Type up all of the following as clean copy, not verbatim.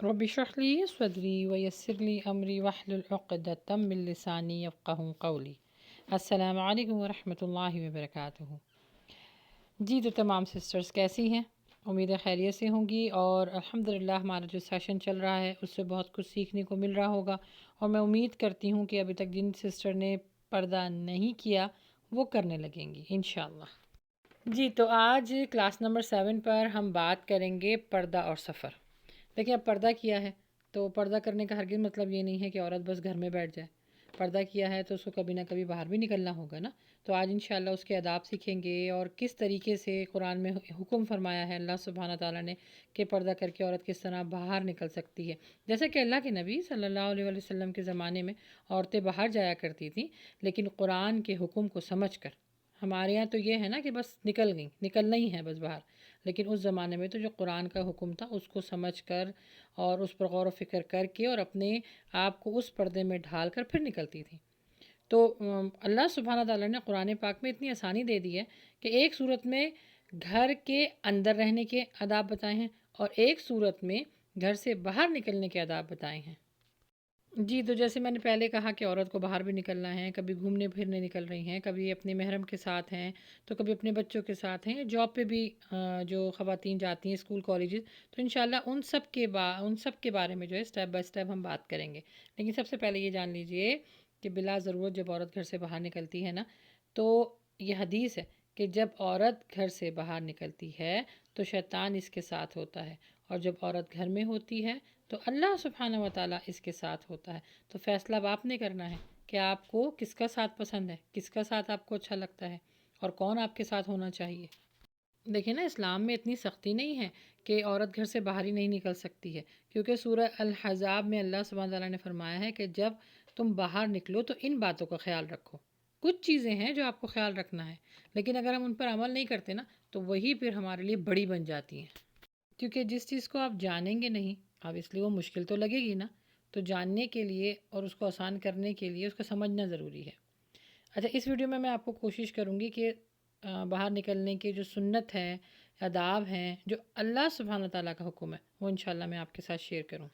رب اشرح لي صدری ویسر لی امری واحلل عقدۃ من لسانی یفقہوا قولی۔ السلام علیکم ورحمۃ اللہ وبرکاتہ۔ جی تو تمام سسٹرز کیسی ہیں؟ امید ہے خیریت سے ہوں گی، اور الحمدللہ ہمارا جو سیشن چل رہا ہے اس سے بہت کچھ سیکھنے کو مل رہا ہوگا، اور میں امید کرتی ہوں کہ ابھی تک جن سسٹر نے پردہ نہیں کیا وہ کرنے لگیں گی انشاءاللہ۔ جی تو آج کلاس نمبر 7 پر ہم بات کریں گے پردہ اور سفر۔ دیکھیں، اب پردہ کیا ہے تو پردہ کرنے کا ہرگز مطلب یہ نہیں ہے کہ عورت بس گھر میں بیٹھ جائے۔ پردہ کیا ہے تو اس کو کبھی نہ کبھی باہر بھی نکلنا ہوگا نا۔ تو آج انشاءاللہ اس کے آداب سیکھیں گے، اور کس طریقے سے قرآن میں حکم فرمایا ہے اللہ سبحانہ تعالیٰ نے کہ پردہ کر کے عورت کس طرح باہر نکل سکتی ہے۔ جیسے کہ اللہ کے نبی صلی اللہ علیہ وسلم کے زمانے میں عورتیں باہر جایا کرتی تھیں، لیکن قرآن کے حکم کو سمجھ کر۔ ہمارے یہاں تو یہ ہے نا کہ بس نکل گئیں، نکلنا ہی ہے بس باہر، لیکن اس زمانے میں تو جو قرآن کا حکم تھا اس کو سمجھ کر اور اس پر غور و فکر کر کے اور اپنے آپ کو اس پردے میں ڈھال کر پھر نکلتی تھی۔ تو اللہ سبحانہ تعالیٰ نے قرآن پاک میں اتنی آسانی دے دی ہے کہ ایک صورت میں گھر کے اندر رہنے کے آداب بتائے ہیں، اور ایک صورت میں گھر سے باہر نکلنے کے آداب بتائے ہیں۔ جی تو جیسے میں نے پہلے کہا کہ عورت کو باہر بھی نکلنا ہے، کبھی گھومنے پھرنے نکل رہی ہیں، کبھی اپنے محرم کے ساتھ ہیں، تو کبھی اپنے بچوں کے ساتھ ہیں، جاب پہ بھی جو خواتین جاتی ہیں، اسکول کالجز، تو انشاءاللہ ان سب کے بارے میں جو ہے سٹیپ بائی سٹیپ ہم بات کریں گے۔ لیکن سب سے پہلے یہ جان لیجئے کہ بلا ضرورت جب عورت گھر سے باہر نکلتی ہے نا، تو یہ حدیث ہے کہ جب عورت گھر سے باہر نکلتی ہے تو شیطان اس کے ساتھ ہوتا ہے، اور جب عورت گھر میں ہوتی ہے تو اللہ سبحانہ و تعالیٰ اس کے ساتھ ہوتا ہے۔ تو فیصلہ اب آپ نے کرنا ہے کہ آپ کو کس کا ساتھ پسند ہے، کس کا ساتھ آپ کو اچھا لگتا ہے، اور کون آپ کے ساتھ ہونا چاہیے۔ دیکھیں نا، اسلام میں اتنی سختی نہیں ہے کہ عورت گھر سے باہر ہی نہیں نکل سکتی ہے، کیونکہ سورہ الحزاب میں اللہ سبحانہ تعالیٰ نے فرمایا ہے کہ جب تم باہر نکلو تو ان باتوں کا خیال رکھو۔ کچھ چیزیں ہیں جو آپ کو خیال رکھنا ہے، لیکن اگر ہم ان پر عمل نہیں کرتے نا تو وہی پھر ہمارے لیے بڑی بن جاتی ہیں، کیونکہ جس چیز کو آپ جانیں گے نہیں، اب اس لیے وہ مشکل تو لگے گی نا۔ تو جاننے کے لیے اور اس کو آسان کرنے کے لیے اس کو سمجھنا ضروری ہے۔ اچھا، اس ویڈیو میں آپ کو کوشش کروں گی کہ باہر نکلنے کے جو سنت ہے، آداب ہیں، جو اللہ سبحانہ تعالیٰ کا حکم ہے، وہ انشاءاللہ میں آپ کے ساتھ شیئر کروں۔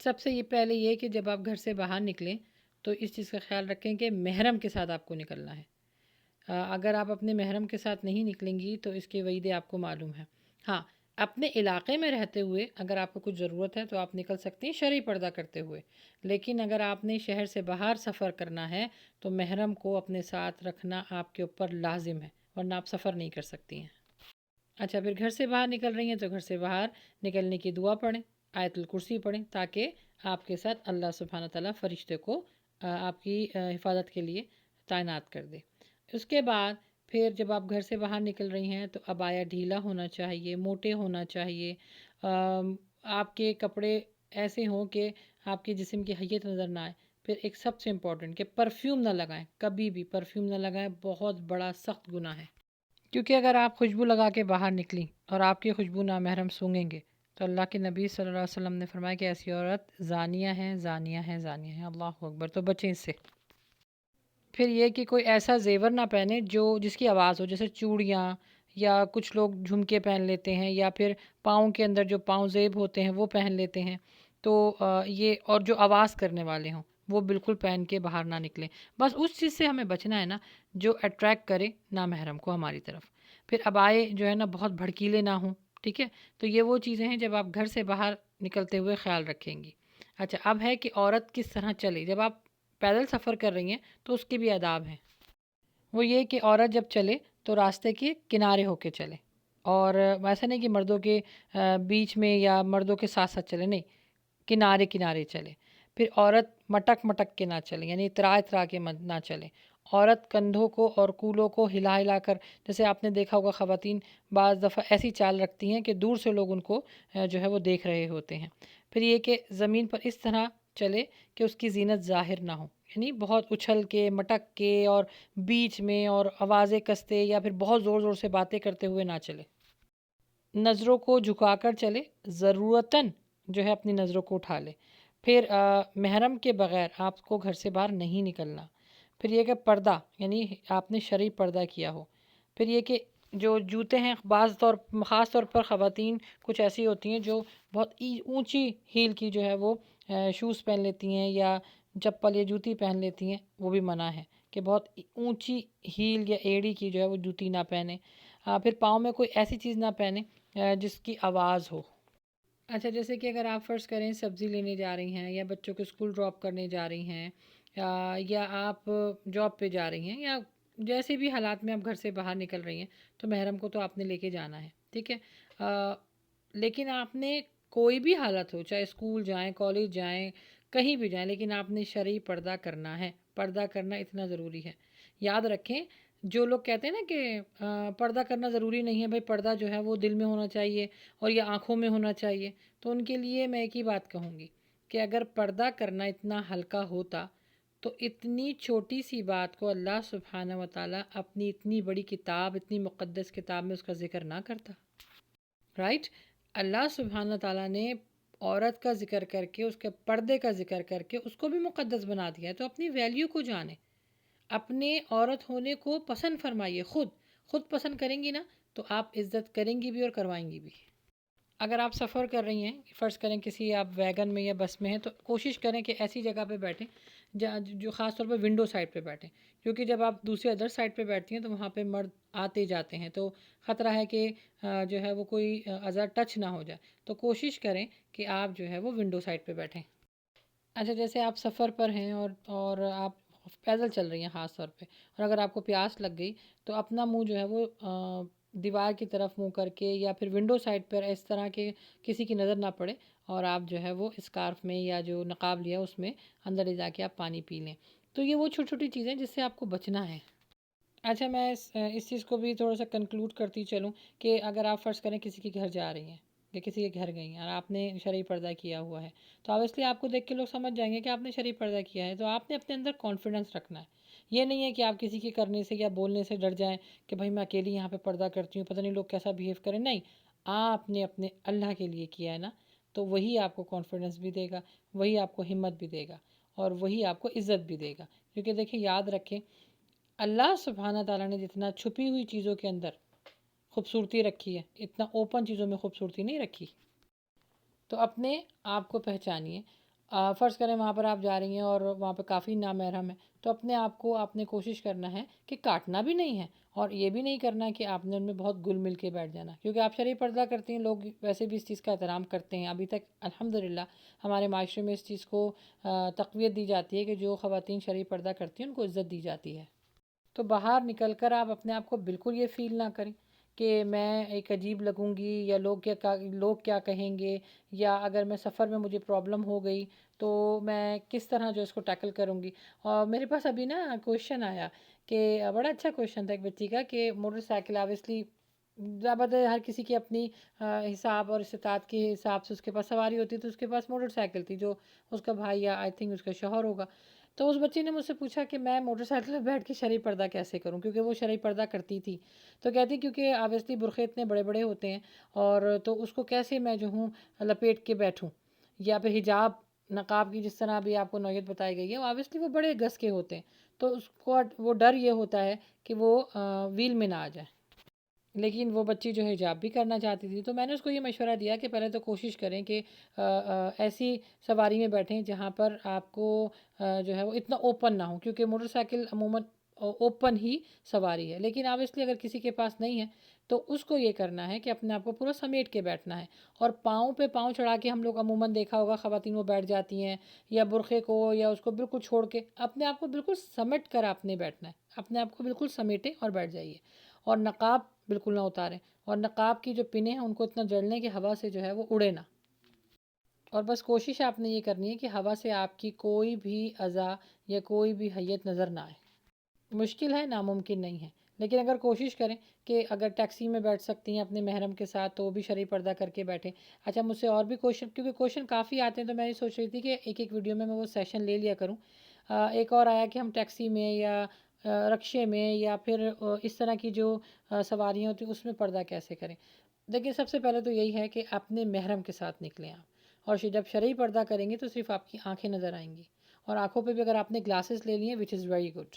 سب سے یہ پہلے یہ کہ جب آپ گھر سے باہر نکلیں تو اس چیز کا خیال رکھیں کہ محرم کے ساتھ آپ کو نکلنا ہے۔ اگر آپ اپنے محرم کے ساتھ نہیں نکلیں گی تو اس کے وعیدے آپ کو معلوم ہے۔ ہاں، اپنے علاقے میں رہتے ہوئے اگر آپ کو کچھ ضرورت ہے تو آپ نکل سکتی ہیں شرعی پردہ کرتے ہوئے، لیکن اگر آپ نے شہر سے باہر سفر کرنا ہے تو محرم کو اپنے ساتھ رکھنا آپ کے اوپر لازم ہے، ورنہ آپ سفر نہیں کر سکتی ہیں۔ اچھا، پھر گھر سے باہر نکل رہی ہیں تو گھر سے باہر نکلنے کی دعا پڑھیں، آیت الکرسی پڑھیں، تاکہ آپ کے ساتھ اللہ سبحانہ تعالیٰ فرشتے کو آپ کی حفاظت کے لیے تعینات کر دے۔ اس کے بعد پھر جب آپ گھر سے باہر نکل رہی ہیں تو عبایا ڈھیلا ہونا چاہیے، موٹے ہونا چاہیے، آپ کے کپڑے ایسے ہوں کہ آپ کے جسم کی حیت نظر نہ آئے۔ پھر ایک سب سے امپورٹنٹ کہ پرفیوم نہ لگائیں، کبھی بھی پرفیوم نہ لگائیں، بہت بڑا سخت گناہ ہے، کیونکہ اگر آپ خوشبو لگا کے باہر نکلیں اور آپ کی خوشبو نامحرم سونگیں گے تو اللہ کے نبی صلی اللہ علیہ وسلم نے فرمایا کہ ایسی عورت زانیہ ہیں، زانیہ ہیں، زانیہ ہیں۔ اللہ اکبر! تو بچیں اس سے۔ پھر یہ کہ کوئی ایسا زیور نہ پہنے جس کی آواز ہو، جیسے چوڑیاں، یا کچھ لوگ جھمکے پہن لیتے ہیں، یا پھر پاؤں کے اندر جو پاؤں زیب ہوتے ہیں وہ پہن لیتے ہیں، تو یہ اور جو آواز کرنے والے ہوں وہ بالکل پہن کے باہر نہ نکلیں۔ بس اس چیز سے ہمیں بچنا ہے نا جو اٹریکٹ کرے نامحرم کو ہماری طرف۔ پھر عبائے جو ہے نا بہت بھڑکیلے نہ ہوں، ٹھیک ہے؟ تو یہ وہ چیزیں ہیں جب آپ گھر سے باہر نکلتے ہوئے خیال رکھیں گی۔ اچھا، اب ہے کہ عورت کس طرح چلے۔ جب آپ پیدل سفر کر رہی ہیں تو اس کے بھی آداب ہیں۔ وہ یہ کہ عورت جب چلے تو راستے کے کنارے ہو کے چلے، اور ویسا نہیں کہ مردوں کے بیچ میں یا مردوں کے ساتھ ساتھ چلے، نہیں، کنارے کنارے چلے۔ پھر عورت مٹک مٹک کے نہ چلے، یعنی اترا اترا کے نہ چلے۔ عورت کندھوں کو اور کولوں کو ہلا ہلا کر، جیسے آپ نے دیکھا ہوگا خواتین بعض دفعہ ایسی چال رکھتی ہیں کہ دور سے لوگ ان کو جو ہے وہ دیکھ رہے ہوتے ہیں۔ پھر یہ کہ زمین پر اس طرح چلے کہ اس کی زینت ظاہر نہ ہو، یعنی بہت اچھل کے مٹک کے اور بیچ میں اور آوازیں کستے یا پھر بہت زور زور سے باتیں کرتے ہوئے نہ چلے۔ نظروں کو جھکا کر چلے، ضرورتاً جو ہے اپنی نظروں کو اٹھا لے۔ پھر محرم کے بغیر آپ کو گھر سے باہر نہیں نکلنا۔ پھر یہ کہ پردہ، یعنی آپ نے شرعی پردہ کیا ہو۔ پھر یہ کہ جو جوتے ہیں خاص طور پر خواتین کچھ ایسی ہوتی ہیں جو بہت اونچی ہیل کی جو ہے وہ شوز پہن لیتی ہیں یا چپل یا جوتی پہن لیتی ہیں، وہ بھی منع ہے کہ بہت اونچی ہیل یا ایڑی کی جو ہے وہ جوتی نہ پہنیں۔ پھر پاؤں میں کوئی ایسی چیز نہ پہنیں جس کی آواز ہو۔ اچھا، جیسے کہ اگر آپ فرض کریں سبزی لینے جا رہی ہیں یا بچوں کو اسکول ڈراپ کرنے جا رہی ہیں، یا آپ جاب پہ جا رہی ہیں، یا جیسے بھی حالات میں آپ گھر سے باہر نکل رہی ہیں، تو محرم کو تو آپ نے لے کے جانا ہے، ٹھیک ہے۔ لیکن آپ نے کوئی بھی حالت ہو، چاہے اسکول جائیں، کالج جائیں، کہیں بھی جائیں، لیکن آپ نے شرعی پردہ کرنا ہے۔ پردہ کرنا اتنا ضروری ہے۔ یاد رکھیں، جو لوگ کہتے ہیں نا کہ پردہ کرنا ضروری نہیں ہے، بھائی پردہ جو ہے وہ دل میں ہونا چاہیے اور یہ آنکھوں میں ہونا چاہیے، تو ان کے لیے میں ایک ہی بات کہوں گی کہ اگر پردہ کرنا اتنا ہلکا ہوتا تو اتنی چھوٹی سی بات کو اللہ سبحانہ و تعالیٰ اپنی اتنی بڑی کتاب، اتنی مقدس کتاب میں اس کا ذکر نہ کرتا، رائٹ؟ اللہ سبحانہ تعالیٰ نے عورت کا ذکر کر کے، اس کے پردے کا ذکر کر کے اس کو بھی مقدس بنا دیا ہے، تو اپنی ویلیو کو جانیں، اپنے عورت ہونے کو پسند فرمائیے، خود پسند کریں گی نا تو آپ عزت کریں گی بھی اور کروائیں گی بھی۔ اگر آپ سفر کر رہی ہیں، فرض کریں کسی آپ ویگن میں یا بس میں ہیں، تو کوشش کریں کہ ایسی جگہ پہ بیٹھیں جو خاص طور پہ ونڈو سائڈ پہ بیٹھیں، کیونکہ جب آپ دوسرے ادر سائڈ پہ بیٹھتی ہیں تو وہاں پہ مرد آتے جاتے ہیں، تو خطرہ ہے کہ جو ہے وہ کوئی اذا ٹچ نہ ہو جائے، تو کوشش کریں کہ آپ جو ہے وہ ونڈو سائڈ پہ بیٹھیں۔ اچھا، جیسے آپ سفر پر ہیں اور آپ پیدل چل رہی ہیں خاص طور پہ، اور اگر آپ کو پیاس لگ گئی تو اپنا منہ جو ہے وہ دیوار کی طرف منہ کر کے یا پھر ونڈو سائڈ پر اس طرح کہ کسی کی نظر نہ پڑے، اور آپ جو ہے وہ اسکارف میں یا جو نقاب لیا اس میں اندر لے جا کے آپ پانی پی لیں۔ تو یہ وہ چھوٹی چھوٹی چیزیں جس سے آپ کو بچنا ہے۔ اچھا، میں اس چیز کو بھی تھوڑا سا کنکلوڈ کرتی چلوں کہ اگر آپ فرض کریں کسی کے گھر جا رہی ہیں یا کسی کے گھر گئی ہیں اور آپ نے شرعی پردہ کیا ہوا ہے، تو آبویسلی آپ کو دیکھ کے لوگ سمجھ جائیں گے کہ آپ نے شرعی پردہ کیا ہے، تو آپ نے اپنے اندر کانفیڈنس رکھنا ہے۔ یہ نہیں ہے کہ آپ کسی کے کرنے سے یا بولنے سے ڈر جائیں کہ بھائی میں اکیلی یہاں پہ پردہ کرتی ہوں، پتہ نہیں لوگ کیسا بیہیو کریں۔ نہیں، آپ نے اپنے اللہ کے لیے کیا ہے نا، تو وہی آپ کو کانفیڈنس بھی دے گا، وہی آپ کو ہمت بھی دے گا، اور وہی آپ کو عزت بھی دے گا۔ کیونکہ دیکھیں، یاد رکھیں، اللہ سبحانہ تعالیٰ نے جتنا چھپی ہوئی چیزوں کے اندر خوبصورتی رکھی ہے، اتنا اوپن چیزوں میں خوبصورتی نہیں رکھی۔ تو اپنے آپ کو پہچانیے۔ فرض کریں وہاں پر آپ جا رہی ہیں اور وہاں پہ کافی نامحرم ہے، تو اپنے آپ کو آپ نے کوشش کرنا ہے کہ کاٹنا بھی نہیں ہے، اور یہ بھی نہیں کرنا کہ آپ نے ان میں بہت گل مل کے بیٹھ جانا، کیونکہ آپ شرعی پردہ کرتی ہیں، لوگ ویسے بھی اس چیز کا احترام کرتے ہیں۔ ابھی تک الحمدللہ ہمارے معاشرے میں اس چیز کو تقویت دی جاتی ہے کہ جو خواتین شرعی پردہ کرتی ہیں ان کو عزت دی جاتی ہے۔ تو باہر نکل کر آپ اپنے آپ کو بالکل یہ فیل نہ کریں کہ میں ایک عجیب لگوں گی، یا لوگ کیا کہیں گے، یا اگر میں سفر میں مجھے پرابلم ہو گئی تو میں کس طرح جو اس کو ٹیکل کروں گی۔ اور میرے پاس ابھی نا کویشچن آیا کہ بڑا اچھا کویشچن تھا ایک بچی کا کہ موٹر سائیکل آبویسلی ہر کسی کی اپنی حساب اور استطاعت کے حساب سے اس کے پاس سواری ہوتی، تو اس کے پاس موٹر سائیکل تھی جو اس کا بھائی یا آئی تھنک اس کا شوہر ہوگا۔ تو اس بچی نے مجھ سے پوچھا کہ میں موٹر سائیکل پہ بیٹھ کے شرعی پردہ کیسے کروں، کیونکہ وہ شرعی پردہ کرتی تھی۔ تو کہتی کیونکہ آبویسلی برقعے اتنے بڑے بڑے ہوتے ہیں، اور تو اس کو کیسے میں جو ہوں لپیٹ کے بیٹھوں، یا پھر حجاب نقاب کی جس طرح بھی آپ کو نوعیت بتائی گئی ہے، آبویسلی وہ بڑے گز کے ہوتے ہیں، تو اس کو وہ ڈر یہ ہوتا ہے کہ وہ ویل میں نہ آ جائے۔ لیکن وہ بچی جو ہے حجاب بھی کرنا چاہتی تھی، تو میں نے اس کو یہ مشورہ دیا کہ پہلے تو کوشش کریں کہ ایسی سواری میں بیٹھیں جہاں پر آپ کو جو ہے وہ اتنا اوپن نہ ہو، کیونکہ موٹر سائیکل عموماً اوپن ہی سواری ہے۔ لیکن آبویسلی اگر کسی کے پاس نہیں ہے تو اس کو یہ کرنا ہے کہ اپنے آپ کو پورا سمیٹ کے بیٹھنا ہے، اور پاؤں پہ پاؤں چڑھا کے ہم لوگ عموماً دیکھا ہوگا خواتین وہ بیٹھ جاتی ہیں، یا برقعے کو یا اس کو بالکل چھوڑ کے اپنے آپ کو بالکل سمیٹ کر آپ نے بیٹھنا ہے، اپنے آپ کو بالکل سمیٹیں اور بیٹھ جائیے، اور نقاب بالکل نہ اتاریں، اور نقاب کی جو پنیں ہیں ان کو اتنا جڑ لیں کہ ہوا سے جو ہے وہ اڑے نہ، اور بس کوشش آپ نے یہ کرنی ہے کہ ہوا سے آپ کی کوئی بھی اذا یا کوئی بھی حیت نظر نہ آئے۔ مشکل ہے، ناممکن نہیں ہے، لیکن اگر کوشش کریں کہ اگر ٹیکسی میں بیٹھ سکتی ہیں اپنے محرم کے ساتھ تو وہ بھی شرعی پردہ کر کے بیٹھیں۔ اچھا، مجھ سے اور بھی کوشچن، کیونکہ کوشچن کافی آتے ہیں، تو میں یہ سوچ رہی تھی کہ ایک ویڈیو میں وہ سیشن لے لیا کروں۔ ایک اور آیا کہ ہم ٹیکسی میں یا رکشے میں یا پھر اس طرح کی جو سواریاں ہوتی ہیں اس میں پردہ کیسے کریں۔ دیکھیں، سب سے پہلے تو یہی ہے کہ اپنے محرم کے ساتھ نکلیں آپ، اور جب شرعی پردہ کریں گے تو صرف آپ کی آنکھیں نظر آئیں گی، اور آنکھوں پہ بھی اگر آپ نے گلاسز لے لی ہیں وچ از ویری گڈ۔